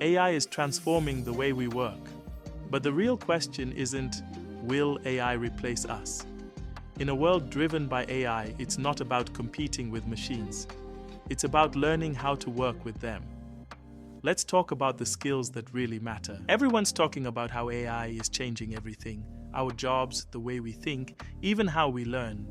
AI is transforming the way we work. But the real question isn't, will AI replace us? In a world driven by AI, it's not about competing with machines. It's about learning how to work with them. Let's talk about the skills that really matter. Everyone's talking about how AI is changing everything, our jobs, the way we think, even how we learn.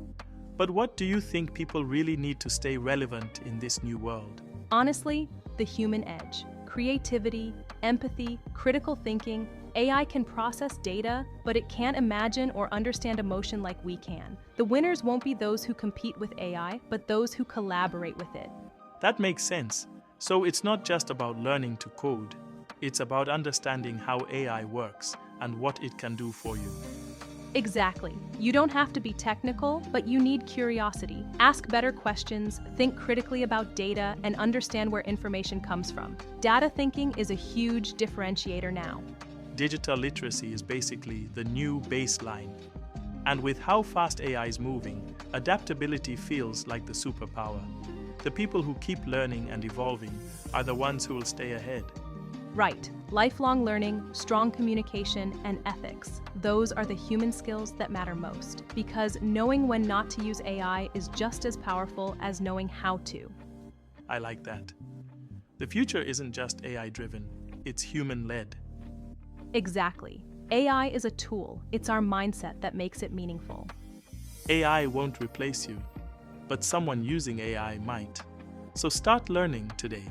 But what do you think people really need to stay relevant in this new world? Honestly, the human edge. Creativity, empathy, critical thinking. AI can process data, but it can't imagine or understand emotion like we can. The winners won't be those who compete with AI, but those who collaborate with it. That makes sense. So it's not just about learning to code. It's about understanding how AI works and what it can do for you. Exactly. You don't have to be technical, but you need curiosity. Ask better questions, think critically about data, and understand where information comes from. Data thinking is a huge differentiator now. Digital literacy is basically the new baseline. And with how fast AI is moving, adaptability feels like the superpower. The people who keep learning and evolving are the ones who will stay ahead. Right. Lifelong learning, strong communication, and ethics. Those are the human skills that matter most. Because knowing when not to use AI is just as powerful as knowing how to. I like that. The future isn't just AI-driven, it's human-led. Exactly. AI is a tool. It's our mindset that makes it meaningful. AI won't replace you, but someone using AI might. So start learning today.